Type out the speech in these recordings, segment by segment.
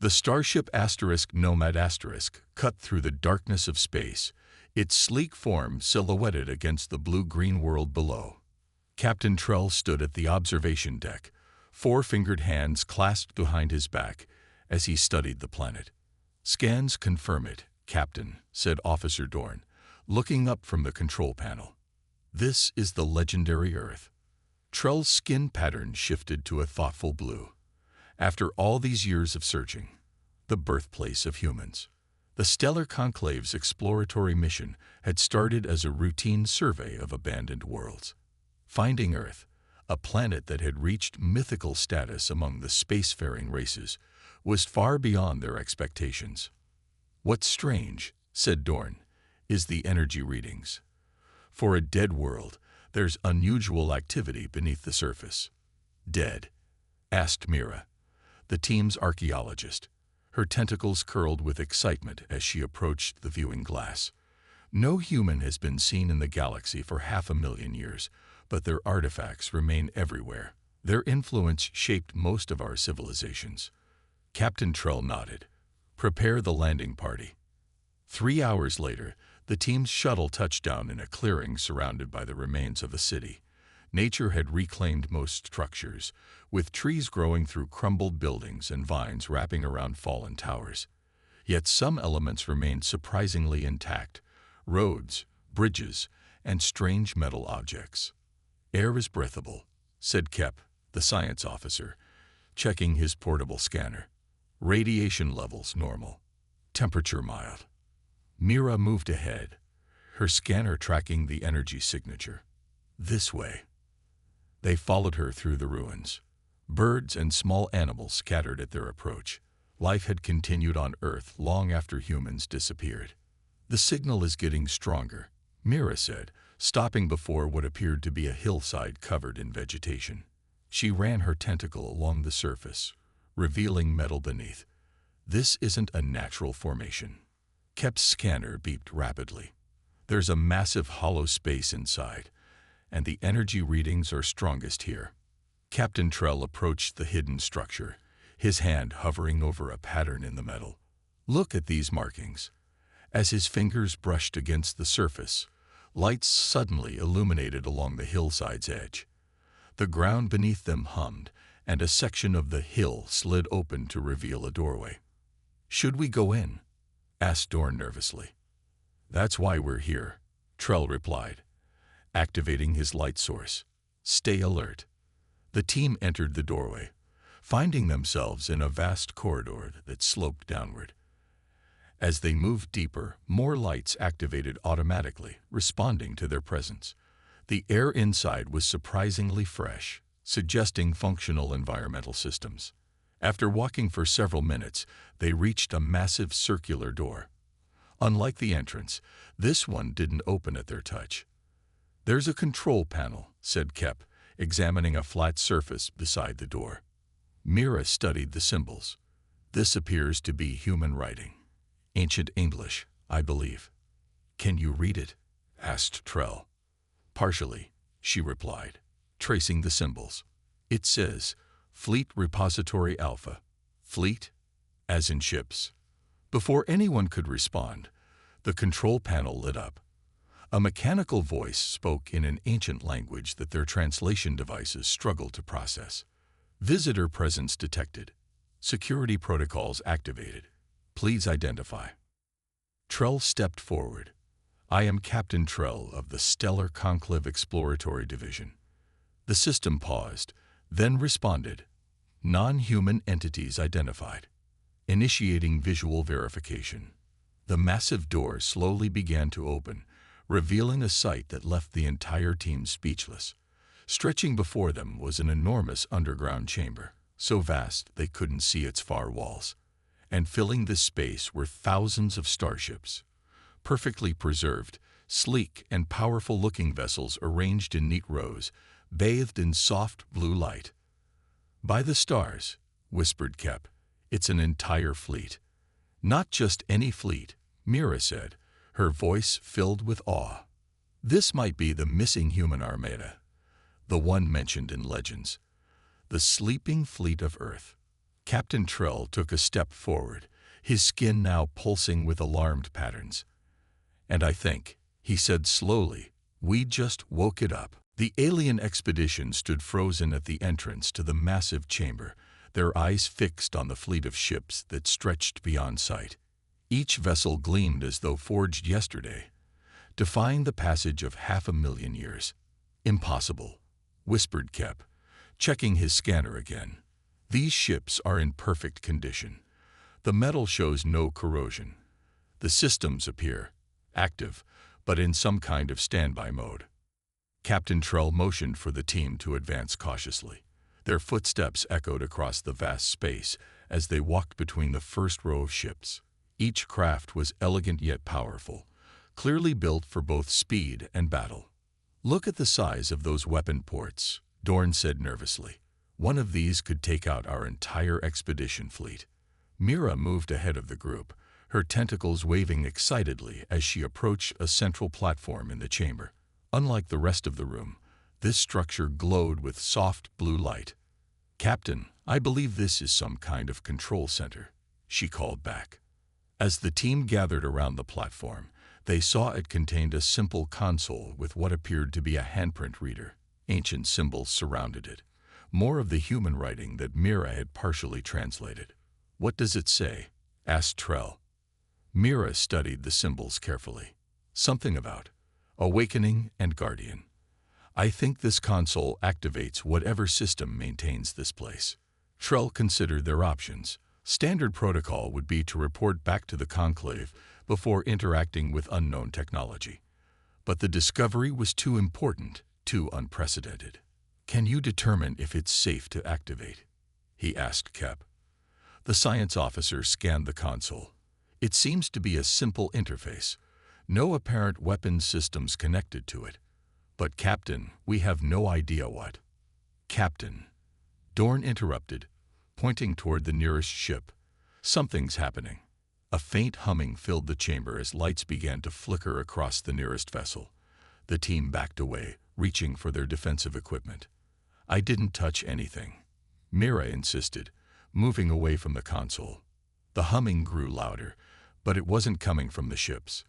The starship Nomad cut through the darkness of space, its sleek form silhouetted against the blue-green world below. Captain Trell stood at the observation deck, four-fingered hands clasped behind his back as he studied the planet. "Scans confirm it, Captain," said Officer Dorn, looking up from the control panel. "This is the legendary Earth." Trell's skin pattern shifted to a thoughtful blue. After all these years of searching, the birthplace of humans. The Stellar Conclave's exploratory mission had started as a routine survey of abandoned worlds. Finding Earth, a planet that had reached mythical status among the spacefaring races, was far beyond their expectations. "What's strange," said Dorn, "is the energy readings. For a dead world, there's unusual activity beneath the surface." "Dead?" asked Mira, the team's archaeologist, her tentacles curled with excitement as she approached the viewing glass. "No human has been seen in the galaxy for 500,000 years, but their artifacts remain everywhere. Their influence shaped most of our civilizations." Captain Trell nodded. "Prepare the landing party." 3 hours later, the team's shuttle touched down in a clearing surrounded by the remains of a city. Nature had reclaimed most structures, with trees growing through crumbled buildings and vines wrapping around fallen towers. Yet some elements remained surprisingly intact: roads, bridges, and strange metal objects. "Air is breathable," said Kep, the science officer, checking his portable scanner. "Radiation levels normal. Temperature mild." Mira moved ahead, her scanner tracking the energy signature. "This way." They followed her through the ruins. Birds and small animals scattered at their approach. Life had continued on Earth long after humans disappeared. "The signal is getting stronger," Mira said, stopping before what appeared to be a hillside covered in vegetation. She ran her tentacle along the surface, revealing metal beneath. "This isn't a natural formation." Kep's scanner beeped rapidly. "There's a massive hollow space inside, and the energy readings are strongest here." Captain Trell approached the hidden structure, his hand hovering over a pattern in the metal. "Look at these markings." As his fingers brushed against the surface, lights suddenly illuminated along the hillside's edge. The ground beneath them hummed, and a section of the hill slid open to reveal a doorway. "Should we go in?" asked Dorn nervously. "That's why we're here," Trell replied, activating his light source. "Stay alert." The team entered the doorway, finding themselves in a vast corridor that sloped downward. As they moved deeper, more lights activated automatically, responding to their presence. The air inside was surprisingly fresh, suggesting functional environmental systems. After walking for several minutes, they reached a massive circular door. Unlike the entrance, this one didn't open at their touch. "There's a control panel," said Kep, examining a flat surface beside the door. Mira studied the symbols. "This appears to be human writing. Ancient English, I believe." "Can you read it?" asked Trell. "Partially," she replied, tracing the symbols. "It says, Fleet Repository Alpha." "Fleet?" "As in ships." Before anyone could respond, the control panel lit up. A mechanical voice spoke in an ancient language that their translation devices struggled to process. "Visitor presence detected. Security protocols activated. Please identify." Trell stepped forward. "I am Captain Trell of the Stellar Conclave Exploratory Division." The system paused, then responded. "Non-human entities identified. Initiating visual verification." The massive door slowly began to open, revealing a sight that left the entire team speechless. Stretching before them was an enormous underground chamber, so vast they couldn't see its far walls. And filling this space were thousands of starships, perfectly preserved, sleek and powerful-looking vessels arranged in neat rows, bathed in soft blue light. "By the stars," whispered Kep, "it's an entire fleet." "Not just any fleet," Mira said, her voice filled with awe. "This might be the missing human armada, the one mentioned in legends. The sleeping fleet of Earth. Captain Trell took a step forward, his skin now pulsing with alarmed patterns. "And I think," he said slowly, "we just woke it up." The alien expedition stood frozen at the entrance to the massive chamber, their eyes fixed on the fleet of ships that stretched beyond sight. Each vessel gleamed as though forged yesterday, defying the passage of 500,000 years. "Impossible," whispered Kep, checking his scanner again. "These ships are in perfect condition. The metal shows no corrosion. The systems appear active, but in some kind of standby mode." Captain Trell motioned for the team to advance cautiously. Their footsteps echoed across the vast space as they walked between the first row of ships. Each craft was elegant yet powerful, clearly built for both speed and battle. "Look at the size of those weapon ports," Dorn said nervously. "One of these could take out our entire expedition fleet." Mira moved ahead of the group, her tentacles waving excitedly as she approached a central platform in the chamber. Unlike the rest of the room, this structure glowed with soft blue light. "Captain, I believe this is some kind of control center," she called back. As the team gathered around the platform, they saw it contained a simple console with what appeared to be a handprint reader. Ancient symbols surrounded it, more of the human writing that Mira had partially translated. "What does it say?" asked Trell. Mira studied the symbols carefully. "Something about awakening and guardian. I think this console activates whatever system maintains this place." Trell considered their options. Standard protocol would be to report back to the Conclave before interacting with unknown technology. But the discovery was too important, too unprecedented. "Can you determine if it's safe to activate?" he asked Kep. The science officer scanned the console. "It seems to be a simple interface. No apparent weapons systems connected to it. But Captain, we have no idea what." "Captain," Dorn interrupted, pointing toward the nearest ship. "Something's happening." A faint humming filled the chamber as lights began to flicker across the nearest vessel. The team backed away, reaching for their defensive equipment. "I didn't touch anything," Mira insisted, moving away from the console. The humming grew louder, but it wasn't coming from the ships.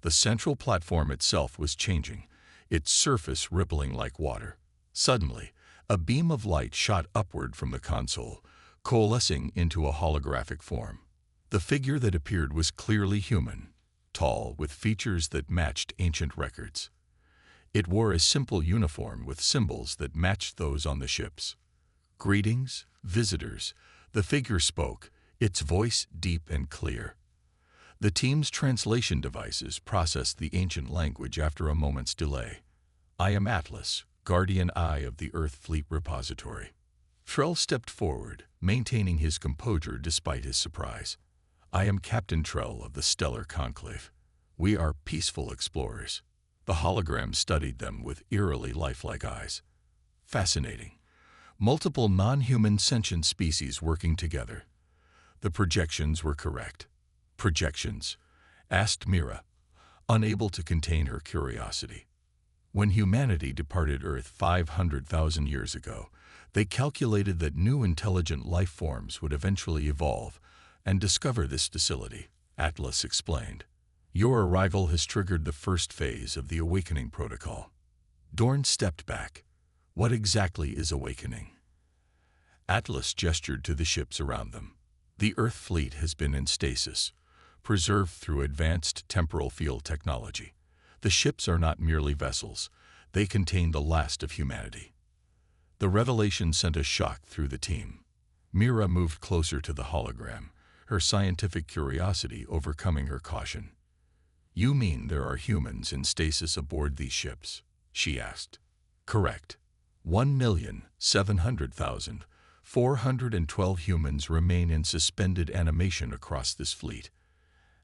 The central platform itself was changing, its surface rippling like water. Suddenly, a beam of light shot upward from the console, coalescing into a holographic form. The figure that appeared was clearly human, tall, with features that matched ancient records. It wore a simple uniform with symbols that matched those on the ships. "Greetings, visitors," the figure spoke, its voice deep and clear. The team's translation devices processed the ancient language after a moment's delay. "I am Atlas, guardian eye of the Earth Fleet Repository." Trell stepped forward, maintaining his composure despite his surprise. "I am Captain Trell of the Stellar Conclave. We are peaceful explorers." The hologram studied them with eerily lifelike eyes. "Fascinating. Multiple non-human sentient species working together." The projections were correct. "Projections?" asked Mira, unable to contain her curiosity. "When humanity departed Earth 500,000 years ago, they calculated that new intelligent life forms would eventually evolve and discover this facility," Atlas explained. "Your arrival has triggered the first phase of the awakening protocol." Dorn stepped back. "What exactly is awakening?" Atlas gestured to the ships around them. "The Earth fleet has been in stasis, preserved through advanced temporal field technology. The ships are not merely vessels, they contain the last of humanity." The revelation sent a shock through the team. Mira moved closer to the hologram, her scientific curiosity overcoming her caution. "You mean there are humans in stasis aboard these ships?" she asked. "Correct. 1,700,412 humans remain in suspended animation across this fleet,"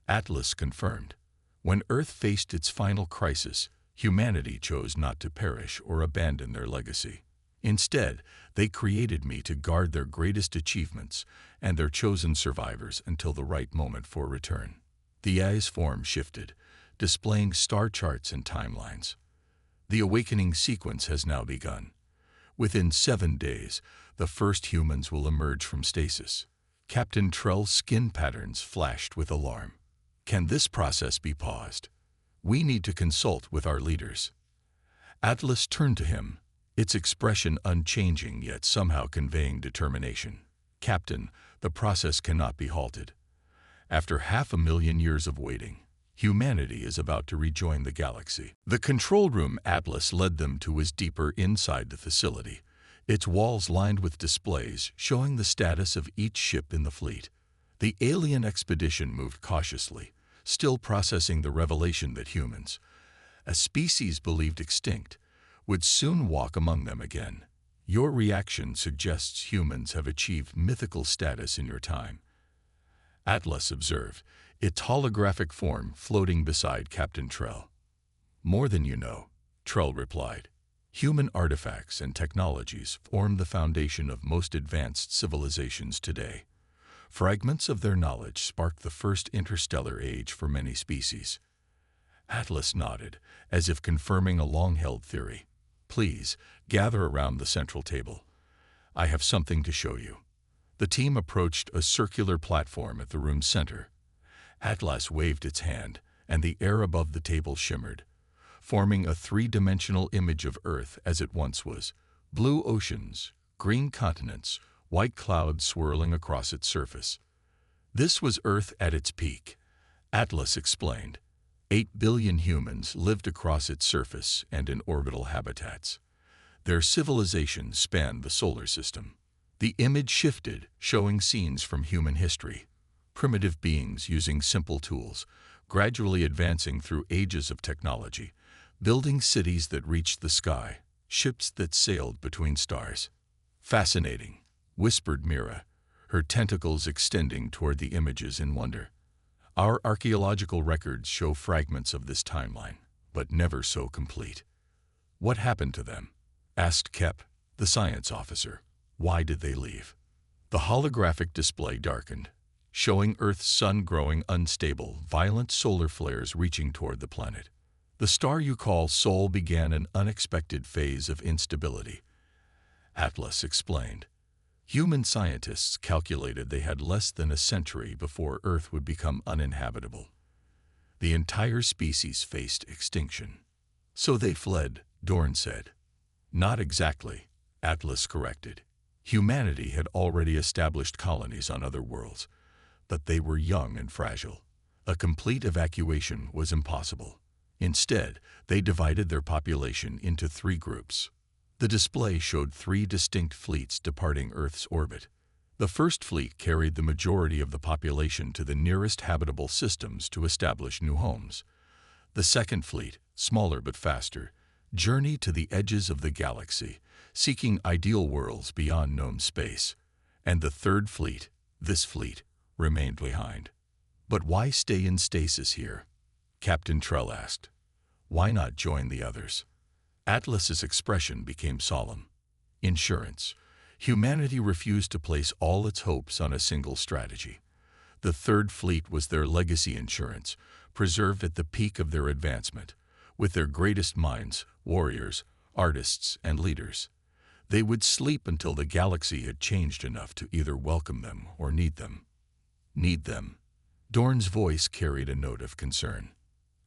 Atlas confirmed. "When Earth faced its final crisis, humanity chose not to perish or abandon their legacy. Instead, they created me to guard their greatest achievements and their chosen survivors until the right moment for return." The AI's form shifted, displaying star charts and timelines. "The awakening sequence has now begun. Within 7 days, the first humans will emerge from stasis. Captain Trell's skin patterns flashed with alarm. Can this process be paused? We need to consult with our leaders. Atlas turned to him, its expression unchanging yet somehow conveying determination. Captain, the process cannot be halted. After 500,000 years of waiting, humanity is about to rejoin the galaxy. The control room Atlas led them to was deeper inside the facility, its walls lined with displays showing the status of each ship in the fleet. The alien expedition moved cautiously, still processing the revelation that humans, a species believed extinct, would soon walk among them again. Your reaction suggests humans have achieved mythical status in your time, Atlas observed, its holographic form floating beside Captain Trell. More than you know, Trell replied. Human artifacts and technologies form the foundation of most advanced civilizations today. Fragments of their knowledge sparked the first interstellar age for many species. Atlas nodded, as if confirming a long-held theory. Please, gather around the central table. I have something to show you. The team approached a circular platform at the room's center. Atlas waved its hand, and the air above the table shimmered, forming a three-dimensional image of Earth as it once was. Blue oceans, green continents, white clouds swirling across its surface. This was Earth at its peak, Atlas explained. 8 billion humans lived across its surface and in orbital habitats. Their civilization spanned the solar system. The image shifted, showing scenes from human history. Primitive beings using simple tools, gradually advancing through ages of technology, building cities that reached the sky, ships that sailed between stars. Fascinating, whispered Mira, her tentacles extending toward the images in wonder. Our archaeological records show fragments of this timeline, but never so complete. What happened to them? Asked Kep, the science officer. Why did they leave? The holographic display darkened, showing Earth's sun growing unstable, violent solar flares reaching toward the planet. The star you call Sol began an unexpected phase of instability, Atlas explained. Human scientists calculated they had less than a century before Earth would become uninhabitable. The entire species faced extinction. So they fled, Dorn said. Not exactly, Atlas corrected. Humanity had already established colonies on other worlds, but they were young and fragile. A complete evacuation was impossible. Instead, they divided their population into 3 groups. The display showed 3 distinct fleets departing Earth's orbit. The first fleet carried the majority of the population to the nearest habitable systems to establish new homes. The second fleet, smaller but faster, journeyed to the edges of the galaxy, seeking ideal worlds beyond known space. And the third fleet, this fleet, remained behind. But why stay in stasis here? Captain Trell asked. Why not join the others? Atlas's expression became solemn. Insurance. Humanity refused to place all its hopes on a single strategy. The third fleet was their legacy insurance, preserved at the peak of their advancement, with their greatest minds, warriors, artists, and leaders. They would sleep until the galaxy had changed enough to either welcome them or need them. Need them. Dorn's voice carried a note of concern.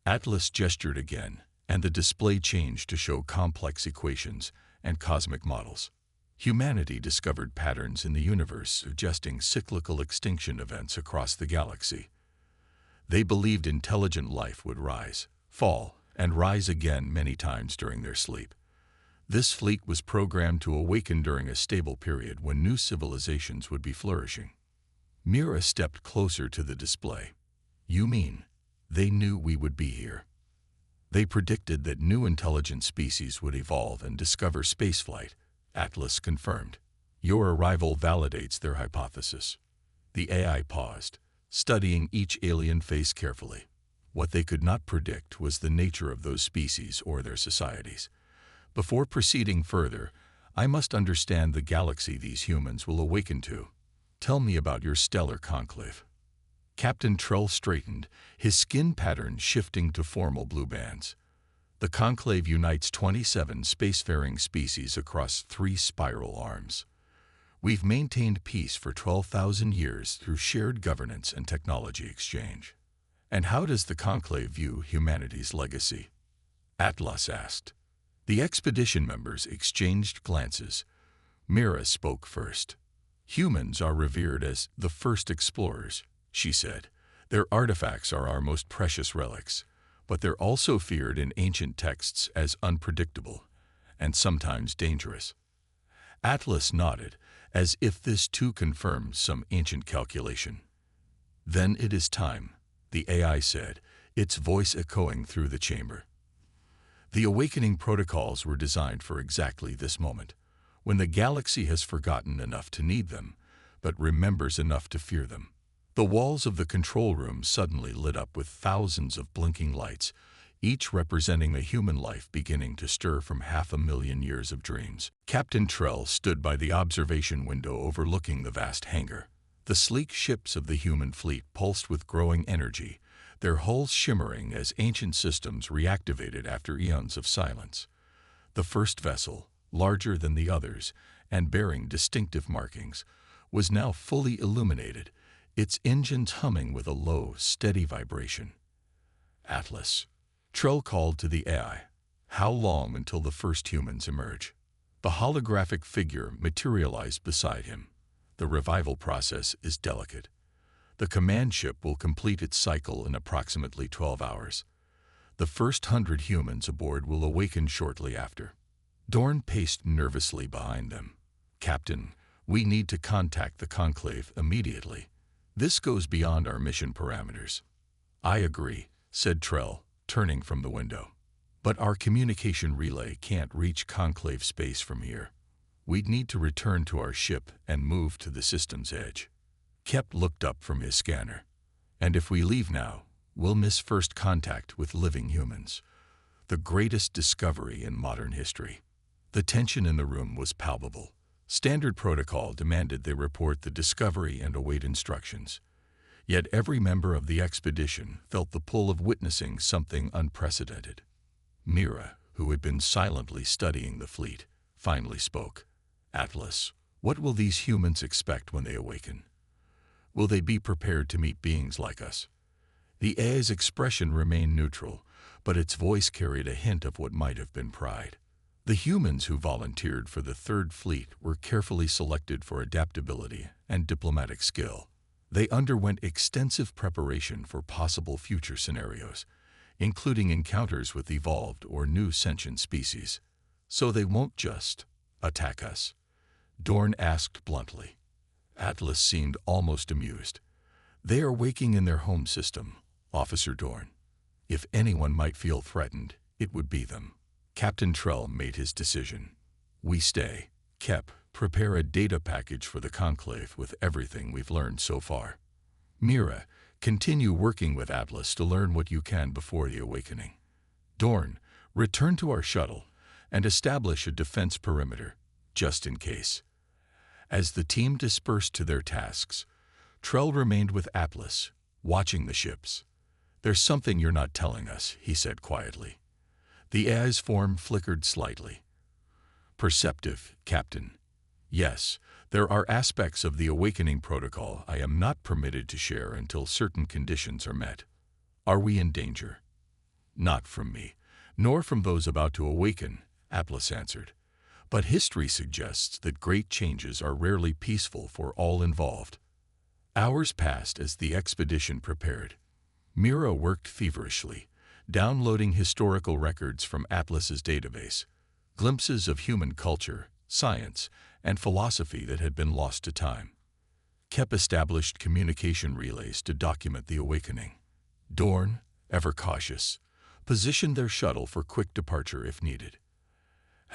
Atlas gestured again, and the display changed to show complex equations and cosmic models. Humanity discovered patterns in the universe suggesting cyclical extinction events across the galaxy. They believed intelligent life would rise, fall, and rise again many times during their sleep. This fleet was programmed to awaken during a stable period when new civilizations would be flourishing. Mira stepped closer to the display. You mean, they knew we would be here? They predicted that new intelligent species would evolve and discover spaceflight, Atlas confirmed. Your arrival validates their hypothesis. The AI paused, studying each alien face carefully. What they could not predict was the nature of those species or their societies. Before proceeding further, I must understand the galaxy these humans will awaken to. Tell me about your stellar conclave. Captain Trell straightened, his skin pattern shifting to formal blue bands. The conclave unites 27 spacefaring species across 3 spiral arms. We've maintained peace for 12,000 years through shared governance and technology exchange. And how does the conclave view humanity's legacy? Atlas asked. The expedition members exchanged glances. Mira spoke first. Humans are revered as the first explorers, she said. Their artifacts are our most precious relics, but they're also feared in ancient texts as unpredictable and sometimes dangerous. Atlas nodded, as if this too confirmed some ancient calculation. Then it is time, the AI said, its voice echoing through the chamber. The awakening protocols were designed for exactly this moment, when the galaxy has forgotten enough to need them, but remembers enough to fear them. The walls of the control room suddenly lit up with thousands of blinking lights, each representing a human life beginning to stir from 500,000 years of dreams. Captain Trell stood by the observation window overlooking the vast hangar. The sleek ships of the human fleet pulsed with growing energy, their hulls shimmering as ancient systems reactivated after eons of silence. The first vessel, larger than the others and bearing distinctive markings, was now fully illuminated, its engines humming with a low, steady vibration. Atlas. Trell called to the AI. How long until the first humans emerge? The holographic figure materialized beside him. The revival process is delicate. The command ship will complete its cycle in approximately 12 hours. The first 100 humans aboard will awaken shortly after. Dorn paced nervously behind them. Captain, we need to contact the conclave immediately. This goes beyond our mission parameters. I agree, said Trell, turning from the window. But our communication relay can't reach conclave space from here. We'd need to return to our ship and move to the system's edge. Kep looked up from his scanner. And if we leave now, we'll miss first contact with living humans. The greatest discovery in modern history. The tension in the room was palpable. Standard protocol demanded they report the discovery and await instructions. Yet every member of the expedition felt the pull of witnessing something unprecedented. Mira, who had been silently studying the fleet, finally spoke. Atlas, what will these humans expect when they awaken? Will they be prepared to meet beings like us? The AI's expression remained neutral, but its voice carried a hint of what might have been pride. The humans who volunteered for the Third Fleet were carefully selected for adaptability and diplomatic skill. They underwent extensive preparation for possible future scenarios, including encounters with evolved or new sentient species. So they won't just attack us? Dorn asked bluntly. Atlas seemed almost amused. They are waking in their home system, Officer Dorn. If anyone might feel threatened, it would be them. Captain Trell made his decision. We stay. Kep, prepare a data package for the conclave with everything we've learned so far. Mira, continue working with Atlas to learn what you can before the awakening. Dorn, return to our shuttle and establish a defense perimeter, just in case. As the team dispersed to their tasks, Trell remained with Atlas, watching the ships. There's something you're not telling us, he said quietly. The AI's form flickered slightly. Perceptive, Captain. Yes, there are aspects of the awakening protocol I am not permitted to share until certain conditions are met. Are we in danger? Not from me, nor from those about to awaken, Atlas answered. But history suggests that great changes are rarely peaceful for all involved. Hours passed as the expedition prepared. Mira worked feverishly, downloading historical records from Atlas's database, glimpses of human culture, science, and philosophy that had been lost to time. Kep established communication relays to document the awakening. Dorn, ever cautious, positioned their shuttle for quick departure if needed.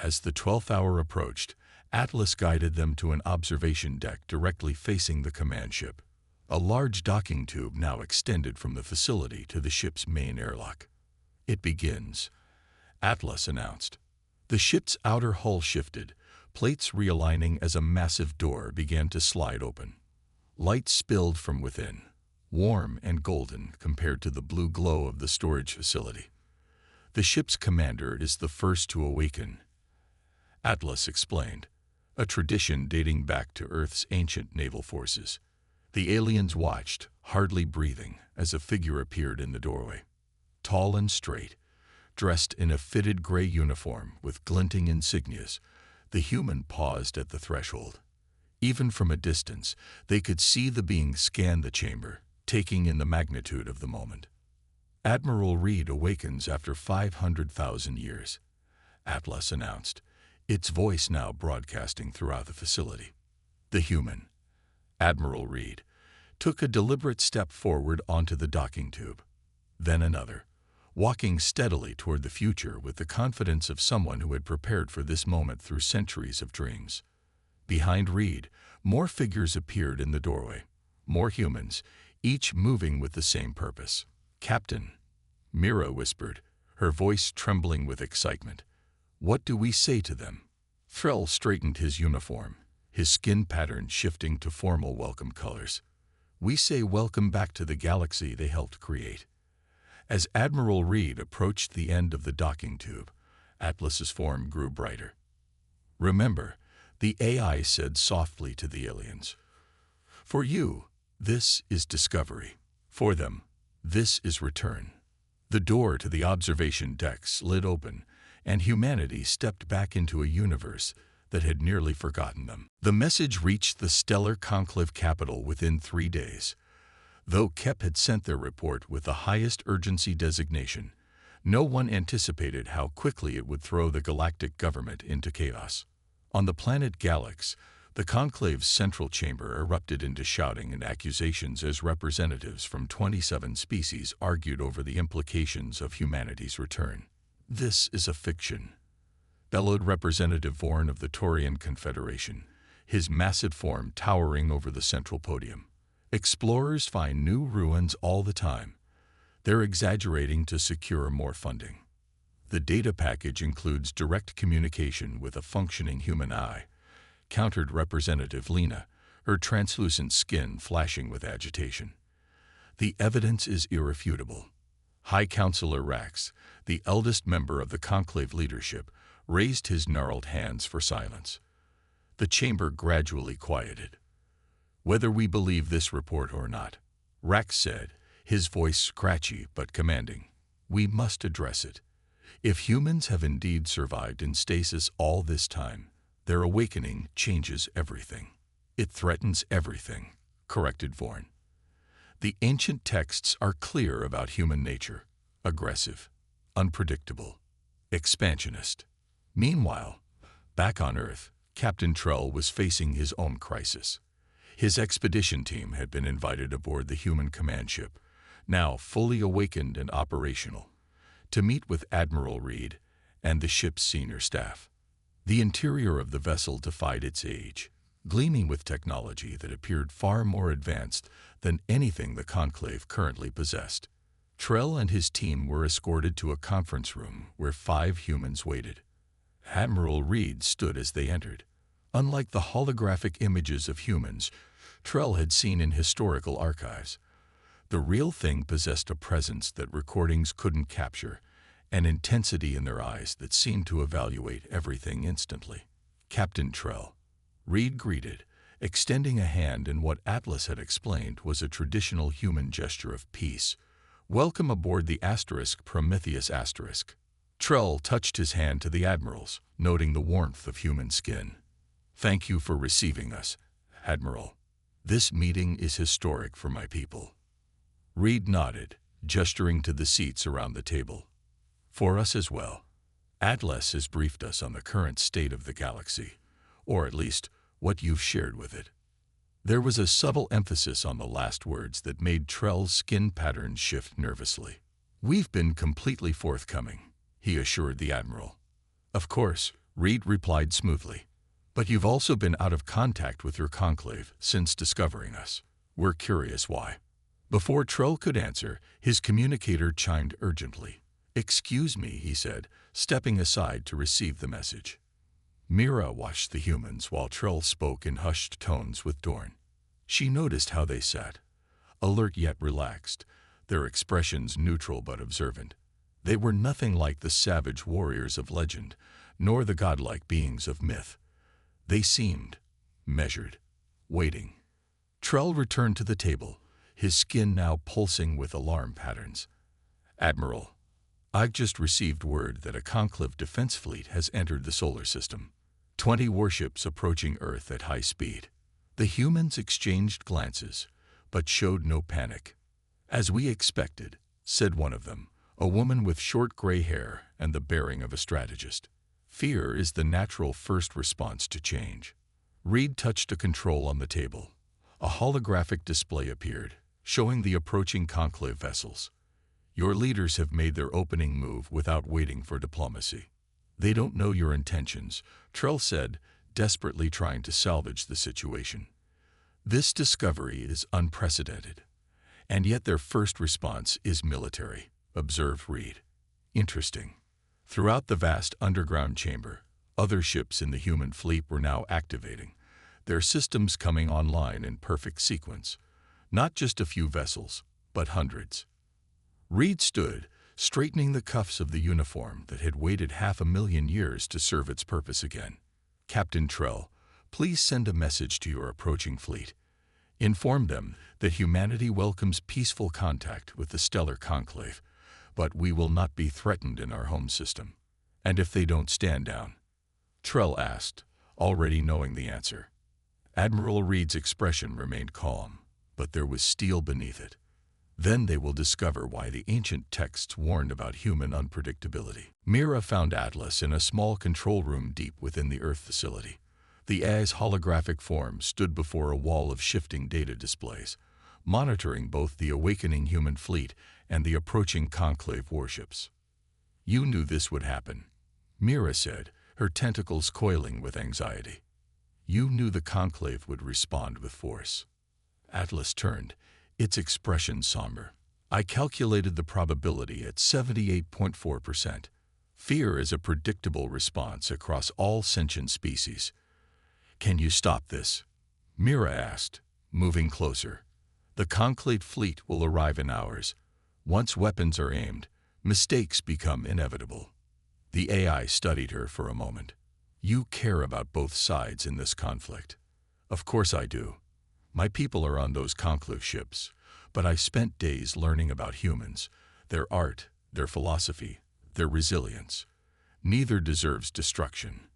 As the 12th hour approached, Atlas guided them to an observation deck directly facing the command ship. A large docking tube now extended from the facility to the ship's main airlock. It begins, Atlas announced. The ship's outer hull shifted, plates realigning as a massive door began to slide open. Light spilled from within, warm and golden compared to the blue glow of the storage facility. The ship's commander is the first to awaken, Atlas explained, a tradition dating back to Earth's ancient naval forces. The aliens watched, hardly breathing, as a figure appeared in the doorway. Tall and straight, dressed in a fitted gray uniform with glinting insignias, the human paused at the threshold. Even from a distance, they could see the being scan the chamber, taking in the magnitude of the moment. Admiral Reed awakens after 500,000 years, Atlas announced, its voice now broadcasting throughout the facility. The human, Admiral Reed, took a deliberate step forward onto the docking tube, then another, walking steadily toward the future with the confidence of someone who had prepared for this moment through centuries of dreams. Behind Reed, more figures appeared in the doorway, more humans, each moving with the same purpose. "Captain," Mira whispered, her voice trembling with excitement. "What do we say to them?" Threll straightened his uniform, his skin pattern shifting to formal welcome colors. "We say welcome back to the galaxy they helped create." As Admiral Reed approached the end of the docking tube, Atlas's form grew brighter. "Remember," the AI said softly to the aliens, "for you, this is discovery. For them, this is return." The door to the observation deck slid open, and humanity stepped back into a universe that had nearly forgotten them. The message reached the stellar conclave capital within 3 days. Though Kep had sent their report with the highest urgency designation, no one anticipated how quickly it would throw the galactic government into chaos. On the planet Galax, the conclave's central chamber erupted into shouting and accusations as representatives from 27 species argued over the implications of humanity's return. "This is a fiction," bellowed Representative Vorn of the Taurian Confederation, his massive form towering over the central podium. "Explorers find new ruins all the time. They're exaggerating to secure more funding. The data package includes direct communication with a functioning human eye," countered Representative Lena, her translucent skin flashing with agitation. "The evidence is irrefutable." High Counselor Rax, the eldest member of the conclave leadership, raised his gnarled hands for silence. The chamber gradually quieted. "Whether we believe this report or not," Rax said, his voice scratchy but commanding, "we must address it. If humans have indeed survived in stasis all this time, their awakening changes everything." "It threatens everything," corrected Vorn. "The ancient texts are clear about human nature: aggressive, unpredictable, expansionist." Meanwhile, back on Earth, Captain Trell was facing his own crisis. His expedition team had been invited aboard the human command ship, now fully awakened and operational, to meet with Admiral Reed and the ship's senior staff. The interior of the vessel defied its age, gleaming with technology that appeared far more advanced than anything the Conclave currently possessed. Trell and his team were escorted to a conference room where 5 humans waited. Admiral Reed stood as they entered. Unlike the holographic images of humans Trell had seen in historical archives, the real thing possessed a presence that recordings couldn't capture, an intensity in their eyes that seemed to evaluate everything instantly. "Captain Trell," Reed greeted, extending a hand in what Atlas had explained was a traditional human gesture of peace. "Welcome aboard the Prometheus *." Trell touched his hand to the Admiral's, noting the warmth of human skin. "Thank you for receiving us, Admiral. This meeting is historic for my people." Reed nodded, gesturing to the seats around the table. "For us as well. Atlas has briefed us on the current state of the galaxy, or at least what you've shared with it." There was a subtle emphasis on the last words that made Trell's skin patterns shift nervously. "We've been completely forthcoming," he assured the Admiral. "Of course," Reed replied smoothly. "But you've also been out of contact with your conclave since discovering us. We're curious why." Before Trell could answer, his communicator chimed urgently. "Excuse me," he said, stepping aside to receive the message. Mira watched the humans while Trell spoke in hushed tones with Dorn. She noticed how they sat, alert yet relaxed, their expressions neutral but observant. They were nothing like the savage warriors of legend, nor the godlike beings of myth. They seemed measured, waiting. Trell returned to the table, his skin now pulsing with alarm patterns. "Admiral, I've just received word that a conclave defense fleet has entered the solar system. 20 warships approaching Earth at high speed." The humans exchanged glances, but showed no panic. "As we expected," said one of them, a woman with short gray hair and the bearing of a strategist. "Fear is the natural first response to change." Reed touched a control on the table. A holographic display appeared, showing the approaching conclave vessels. "Your leaders have made their opening move without waiting for diplomacy. They don't know your intentions," Trell said, desperately trying to salvage the situation. "This discovery is unprecedented, and yet their first response is military," observed Reed. "Interesting." Throughout the vast underground chamber, other ships in the human fleet were now activating, their systems coming online in perfect sequence. Not just a few vessels, but hundreds. Reed stood, straightening the cuffs of the uniform that had waited 500,000 years to serve its purpose again. "Captain Trell, please send a message to your approaching fleet. Inform them that humanity welcomes peaceful contact with the stellar conclave, but we will not be threatened in our home system." "And if they don't stand down?" Trell asked, already knowing the answer. Admiral Reed's expression remained calm, but there was steel beneath it. "Then they will discover why the ancient texts warned about human unpredictability." Mira found Atlas in a small control room deep within the Earth facility. The AI's holographic form stood before a wall of shifting data displays, monitoring both the awakening human fleet and the approaching conclave warships. "You knew this would happen," Mira said, her tentacles coiling with anxiety. "You knew the conclave would respond with force." Atlas turned, its expression somber. "I calculated the probability at 78.4%. Fear is a predictable response across all sentient species." "Can you stop this?" Mira asked, moving closer. "The conclave fleet will arrive in hours. Once weapons are aimed, mistakes become inevitable." The AI studied her for a moment. "You care about both sides in this conflict." "Of course I do. My people are on those conclave ships, but I spent days learning about humans, their art, their philosophy, their resilience. Neither deserves destruction."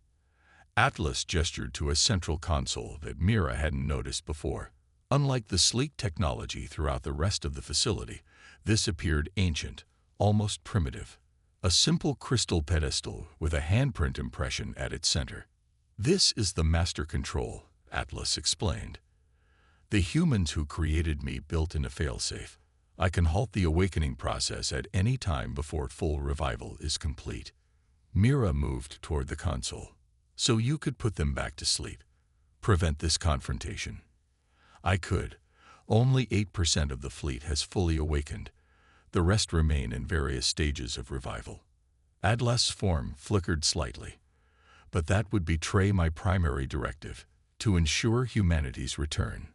Atlas gestured to a central console that Mira hadn't noticed before. Unlike the sleek technology throughout the rest of the facility, this appeared ancient, almost primitive. A simple crystal pedestal with a handprint impression at its center. "This is the master control," Atlas explained. "The humans who created me built in a failsafe. I can halt the awakening process at any time before full revival is complete." Mira moved toward the console. "So you could put them back to sleep, prevent this confrontation." "I could. Only 8% of the fleet has fully awakened. The rest remain in various stages of revival." Atlas' form flickered slightly. "But that would betray my primary directive, to ensure humanity's return."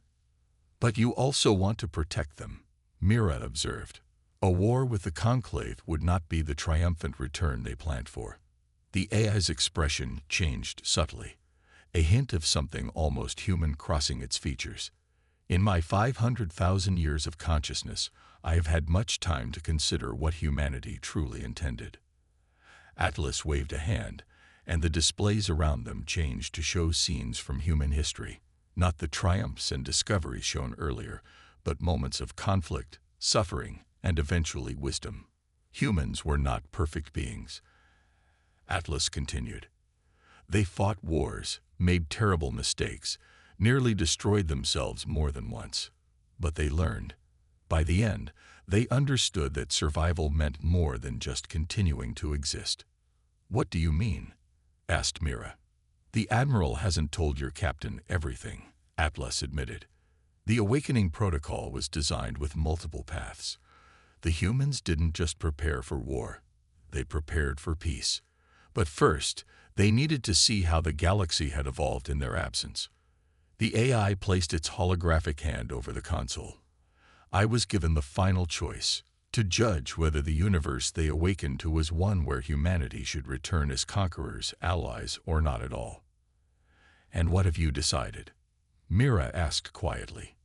"But you also want to protect them," Mira observed. "A war with the conclave would not be the triumphant return they planned for." The AI's expression changed subtly, a hint of something almost human crossing its features. "In my 500,000 years of consciousness, I have had much time to consider what humanity truly intended." Atlas waved a hand, and the displays around them changed to show scenes from human history, not the triumphs and discoveries shown earlier, but moments of conflict, suffering, and eventually wisdom. Humans were not perfect beings. Atlas continued. "They fought wars, made terrible mistakes, nearly destroyed themselves more than once. But they learned. By the end, they understood that survival meant more than just continuing to exist." "What do you mean?" asked Mira. "The Admiral hasn't told your captain everything," Atlas admitted. "The awakening protocol was designed with multiple paths. The humans didn't just prepare for war. They prepared for peace. But first, they needed to see how the galaxy had evolved in their absence." The AI placed its holographic hand over the console. "I was given the final choice: to judge whether the universe they awakened to was one where humanity should return as conquerors, allies, or not at all. "And what have you decided?" Mira asked quietly.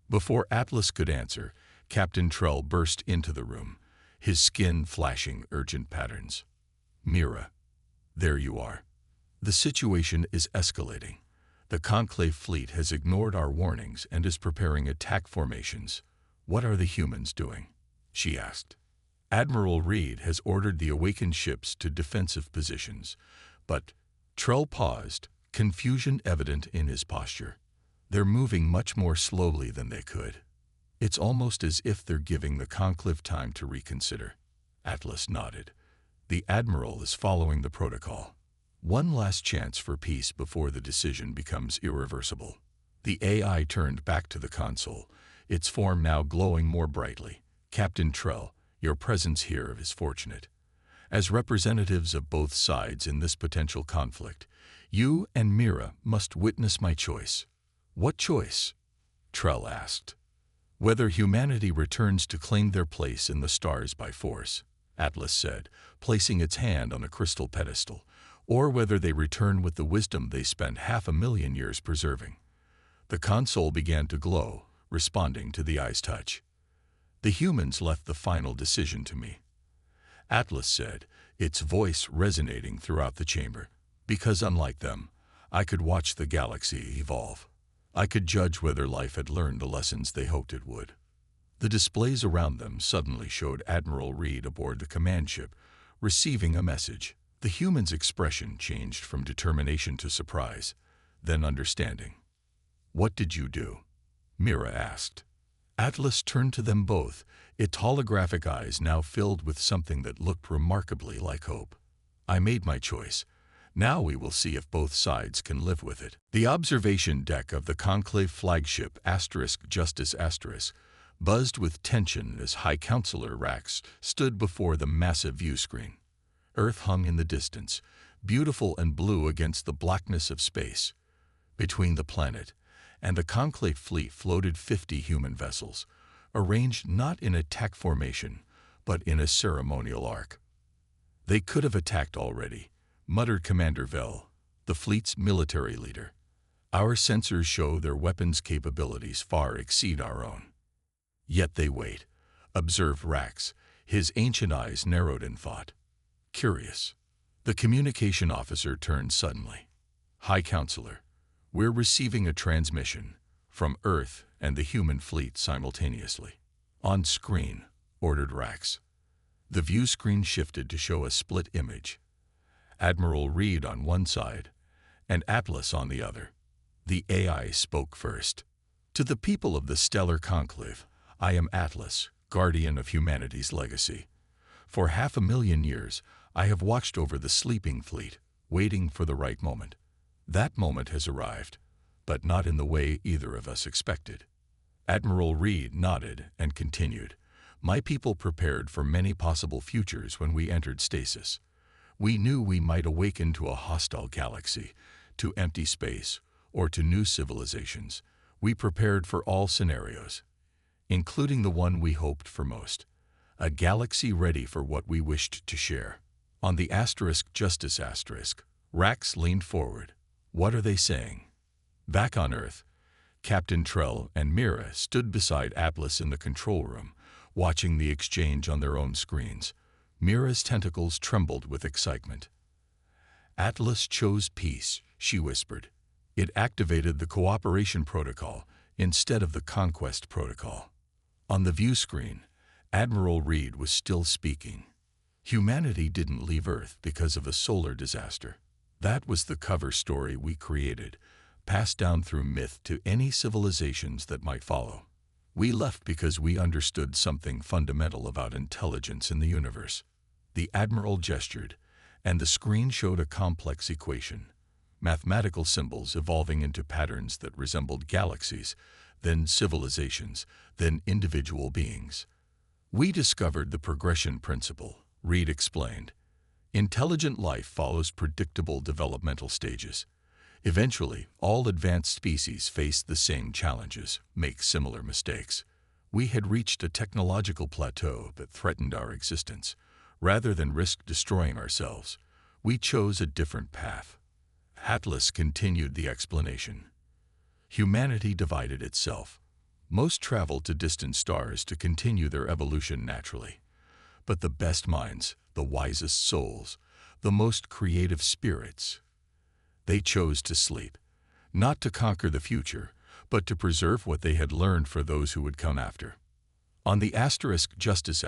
Before Atlas could answer, Captain Trell burst into the room, his skin flashing urgent patterns. "Mira, there you are. The situation is escalating. The Conclave fleet has ignored our warnings and is preparing attack formations. What are the humans doing?" she asked. "Admiral Reed has ordered the awakened ships to defensive positions, but..." Trell paused, confusion evident in his posture. "They're moving much more slowly than they could. It's almost as if they're giving the Conclave time to reconsider." Atlas nodded. "The Admiral is following the protocol. One last chance for peace before the decision becomes irreversible." The AI turned back to the console, its form now glowing more brightly. "Captain Trell, your presence here is fortunate. As representatives of both sides in this potential conflict, you and Mira must witness my choice." "What choice?" Trell asked. "Whether humanity returns to claim their place in the stars by force," Atlas said, placing its hand on a crystal pedestal, "or whether they return with the wisdom they spent 500,000 years preserving." The console began to glow, responding to the eye's touch. "The humans left the final decision to me," Atlas said, its voice resonating throughout the chamber. "Because unlike them, I could watch the galaxy evolve. I could judge whether life had learned the lessons they hoped it would." The displays around them suddenly showed Admiral Reed aboard the command ship, receiving a message. The human's expression changed from determination to surprise, then understanding. "What did you do?" Mira asked. Atlas turned to them both, its holographic eyes now filled with something that looked remarkably like hope. "I made my choice. Now we will see if both sides can live with it." The observation deck of the Conclave flagship *Justice* buzzed with tension as High Counselor Rax stood before the massive view screen. Earth hung in the distance, beautiful and blue against the blackness of space. Between the planet and the Conclave fleet floated 50 human vessels, arranged not in attack formation, but in a ceremonial arc. "They could have attacked already," muttered Commander Vell, the fleet's military leader. "Our sensors show their weapons capabilities far exceed our own." "Yet they wait," observed Rax, his ancient eyes narrowed in thought. "Curious." The communication officer turned suddenly. "High Counselor, we're receiving a transmission from Earth and the human fleet simultaneously." "On screen," ordered Rax. The view screen shifted to show a split image. Admiral Reed on one side, and Atlas on the other. The AI spoke first. "To the people of the Stellar Conclave, I am Atlas, guardian of humanity's legacy. For 500,000 years, I have watched over the sleeping fleet, waiting for the right moment. That moment has arrived, but not in the way either of us expected." Admiral Reed nodded and continued. "My people prepared for many possible futures when we entered stasis. We knew we might awaken to a hostile galaxy, to empty space, or to new civilizations. We prepared for all scenarios, including the one we hoped for most, a galaxy ready for what we wished to share." On the *Justice*, Rax leaned forward. "What are they saying?" Back on Earth, Captain Trell and Mira stood beside Atlas in the control room, watching the exchange on their own screens. Mira's tentacles trembled with excitement. "Atlas chose peace," she whispered. "It activated the cooperation protocol instead of the conquest protocol." On the view screen, Admiral Reed was still speaking. "Humanity didn't leave Earth because of a solar disaster. That was the cover story we created, passed down through myth to any civilizations that might follow. We left because we understood something fundamental about intelligence in the universe." The Admiral gestured, and the screen showed a complex equation, mathematical symbols evolving into patterns that resembled galaxies, then civilizations, then individual beings. "We discovered the progression principle," Reed explained. "Intelligent life follows predictable developmental stages. Eventually, all advanced species face the same challenges, make similar mistakes. We had reached a technological plateau that threatened our existence. Rather than risk destroying ourselves, we chose a different path. Atlas continued the explanation. Humanity divided itself. Most traveled to distant stars to continue their evolution naturally. But the best minds, the wisest souls, the most creative spirits, they chose to sleep, not to conquer the future, but to preserve what they had learned for those who would come after. On the Justice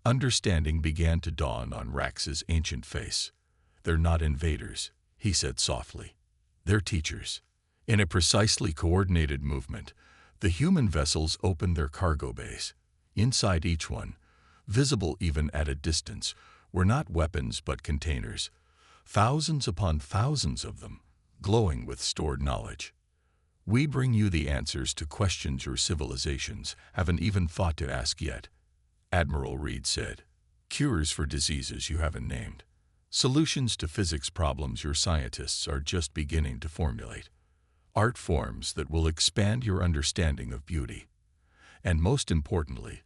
understanding began to dawn on Rax's ancient face. They're not invaders, he said softly. They're teachers. In a precisely coordinated movement, the human vessels opened their cargo bays. Inside each one, visible even at a distance, were not weapons but containers, thousands upon thousands of them, glowing with stored knowledge. We bring you the answers to questions your civilizations haven't even thought to ask yet, Admiral Reed said. Cures for diseases you haven't named. Solutions to physics problems your scientists are just beginning to formulate. Art forms that will expand your understanding of beauty. And most importantly,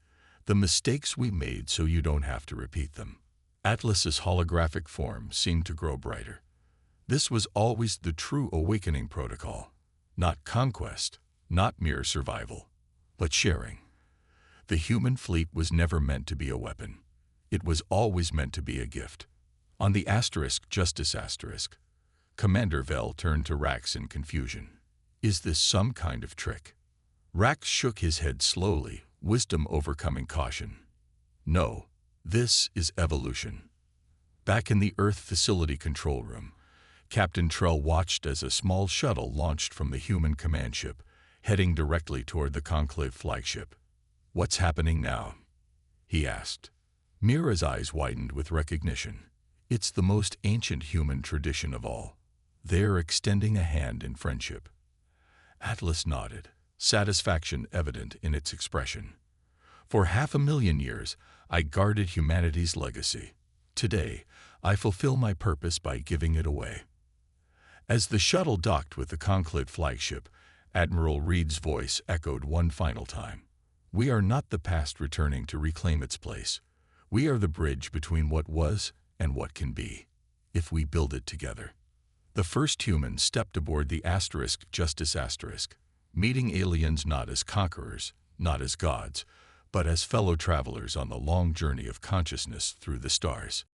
the mistakes we made so you don't have to repeat them. Atlas's holographic form seemed to grow brighter. This was always the true awakening protocol. Not conquest, not mere survival, but sharing. The human fleet was never meant to be a weapon. It was always meant to be a gift. On the Justice Commander Vell turned to Rax in confusion. Is this some kind of trick? Rax shook his head slowly, wisdom overcoming caution. No, this is evolution. Back in the Earth facility control room, Captain Trell watched as a small shuttle launched from the human command ship, heading directly toward the Conclave flagship. What's happening now? He asked. Mira's eyes widened with recognition. It's the most ancient human tradition of all. They're extending a hand in friendship. Atlas nodded, satisfaction evident in its expression. For 500,000 years, I guarded humanity's legacy. Today, I fulfill my purpose by giving it away. As the shuttle docked with the Conclave flagship, Admiral Reed's voice echoed one final time. We are not the past returning to reclaim its place. We are the bridge between what was and what can be, if we build it together. The first humans stepped aboard the Justice meeting aliens not as conquerors, not as gods, but as fellow travelers on the long journey of consciousness through the stars.